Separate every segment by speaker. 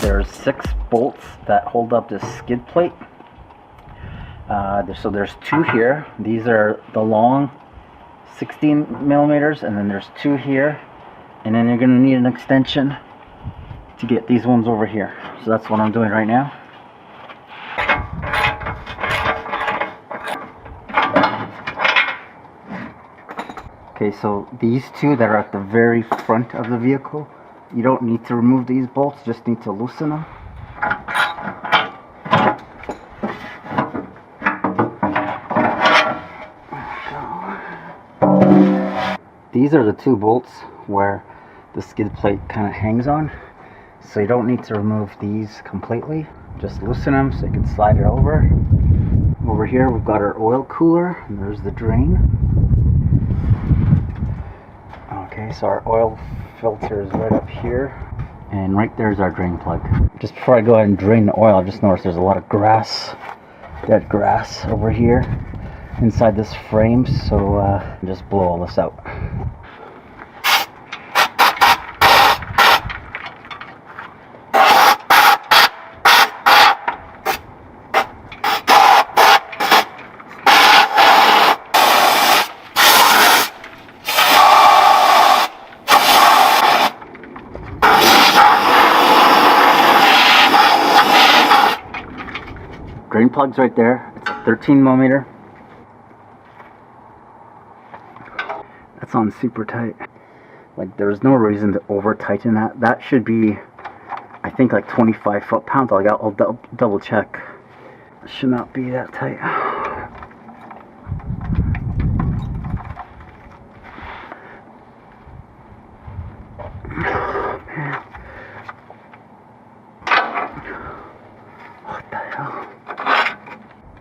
Speaker 1: there's 6 bolts that hold up this skid plate. So there's 2 here. These are the long 16 millimeters, and then there's 2 here, and then you're going to need an extension to get these ones over here. So that's what I'm doing right now. Okay, so these 2 that are at the very front of the vehicle, you don't need to remove these bolts, just need to loosen them. These are the 2 bolts where the skid plate kind of hangs on, so you don't need to remove these completely, just loosen them so you can slide it over. Over here we've got our oil cooler, and there's the drain. Okay, so our oil filter is right up here, and right there's our drain plug. Just before I go ahead and drain the oil, I just noticed there's a lot of grass, dead grass over here inside this frame, so just blow all this out. Drain plug's right there. It's a 13 millimeter. That's on super tight. Like, there's no reason to over tighten that. That should be, I think, like 25 foot-pounds. I'll double check. It should not be that tight.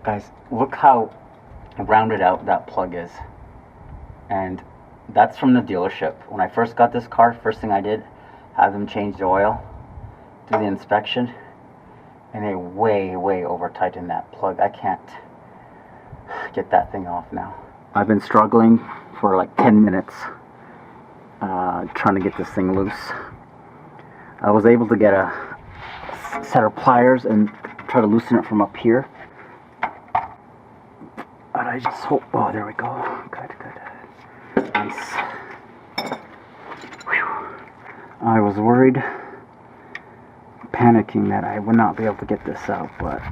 Speaker 1: Guys, look how rounded out that plug is. And that's from the dealership. When I first got this car, first thing I did, have them change the oil, do the inspection, and they way over tightened that plug. I can't get that thing off now. I've been struggling for like 10 minutes trying to get this thing loose. I was able to get a set of pliers and try to loosen it from up here. But I just hope, oh, there we go. Good. Nice. Whew. I was worried, panicking that I would not be able to get this out, but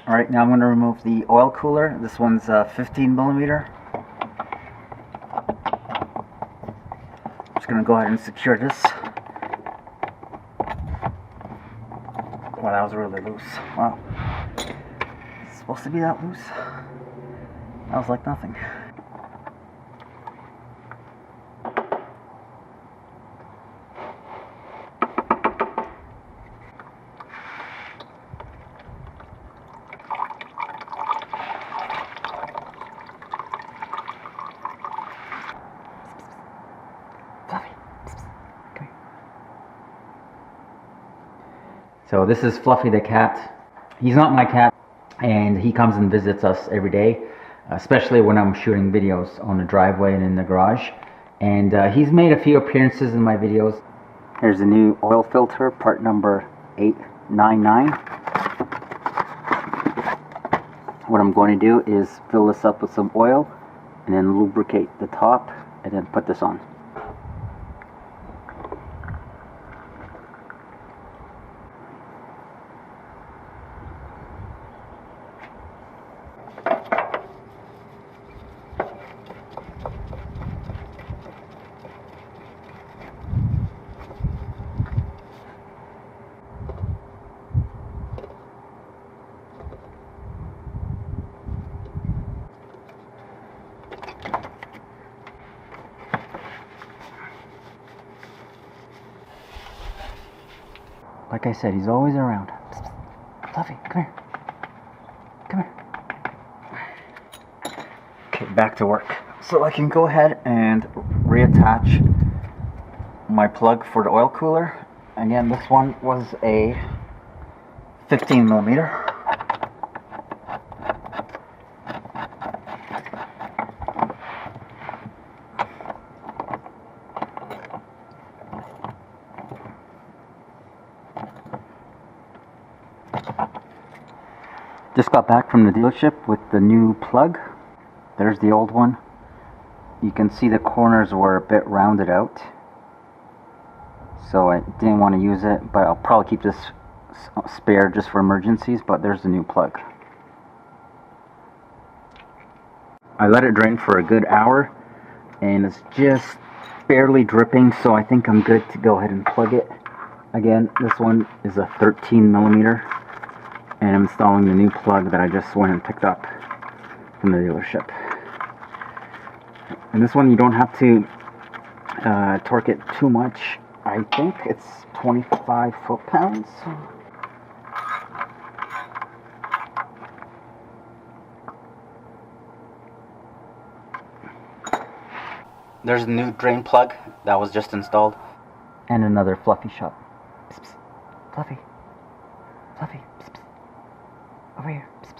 Speaker 1: alright, now I'm going to remove the oil cooler. This one's 15 millimeter. I'm just going to go ahead and secure this. Wow, that was really loose. Wow. It's supposed to be that loose? That was like nothing. So this is Fluffy the cat. He's not my cat, and he comes and visits us every day, especially when I'm shooting videos on the driveway and in the garage. And he's made a few appearances in my videos. Here's the new oil filter, part number 899. What I'm going to do is fill this up with some oil and then lubricate the top and then put this on. Like I said, he's always around. Psst, psst. Fluffy, come here. back to work. So I can go ahead and reattach my plug for the oil cooler. Again, this one was a 15 millimeter. Just got back from the dealership with the new plug. There's the old one. You can see the corners were a bit rounded out, so I didn't want to use it, but I'll probably keep this spare just for emergencies. But there's the new plug. I let it drain for a good hour and it's just barely dripping, so I think I'm good to go ahead and plug it. Again, this one is a 13 millimeter, and I'm installing the new plug that I just went and picked up from the dealership. And this one, you don't have to torque it too much. I think it's 25 foot-pounds. There's a new drain plug that was just installed. And another fluffy shot. Psst, psst. Fluffy. Fluffy. Psst, psst. Over here. Psst, psst.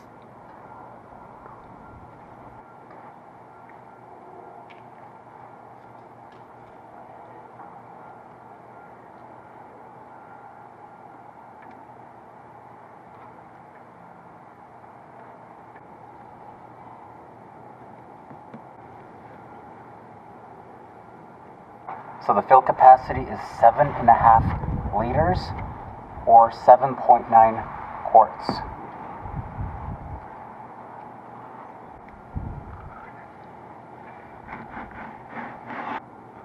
Speaker 1: So the fill capacity is 7.5 liters or 7.9 quarts.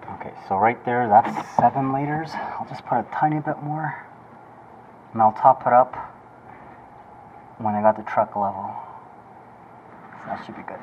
Speaker 1: Okay, so right there, that's 7 liters. I'll just put a tiny bit more, and I'll top it up when I got the truck level. So that should be good.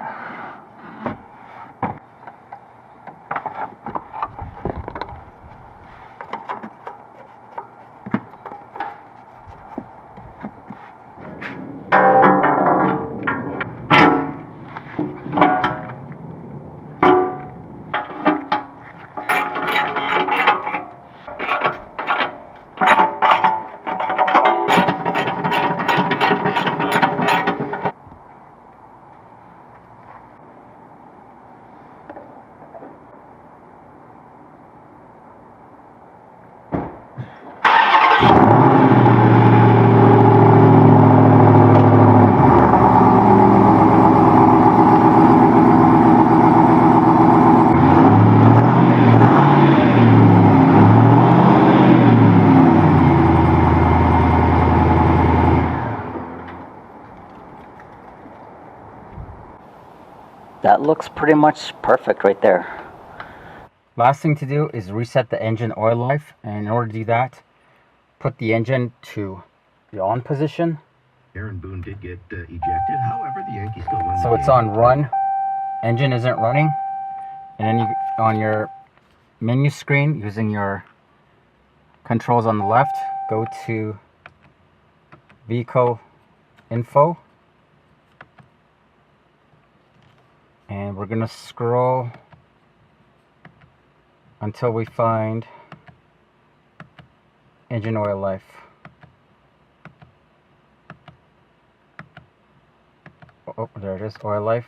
Speaker 1: That looks pretty much perfect right there. Last thing to do is reset the engine oil life, and in order to do that, put the engine to the on position.
Speaker 2: Aaron Boone did get ejected, however the Yankees still win.
Speaker 1: So it's on run, engine isn't running, and then you, on your menu screen, using your controls on the left, go to vehicle info. And we're gonna scroll until we find engine oil life. Oh, there it is, oil life.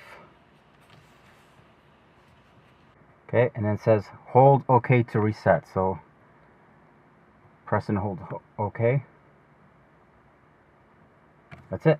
Speaker 1: Okay, and then it says hold OK to reset. So press and hold OK. That's it.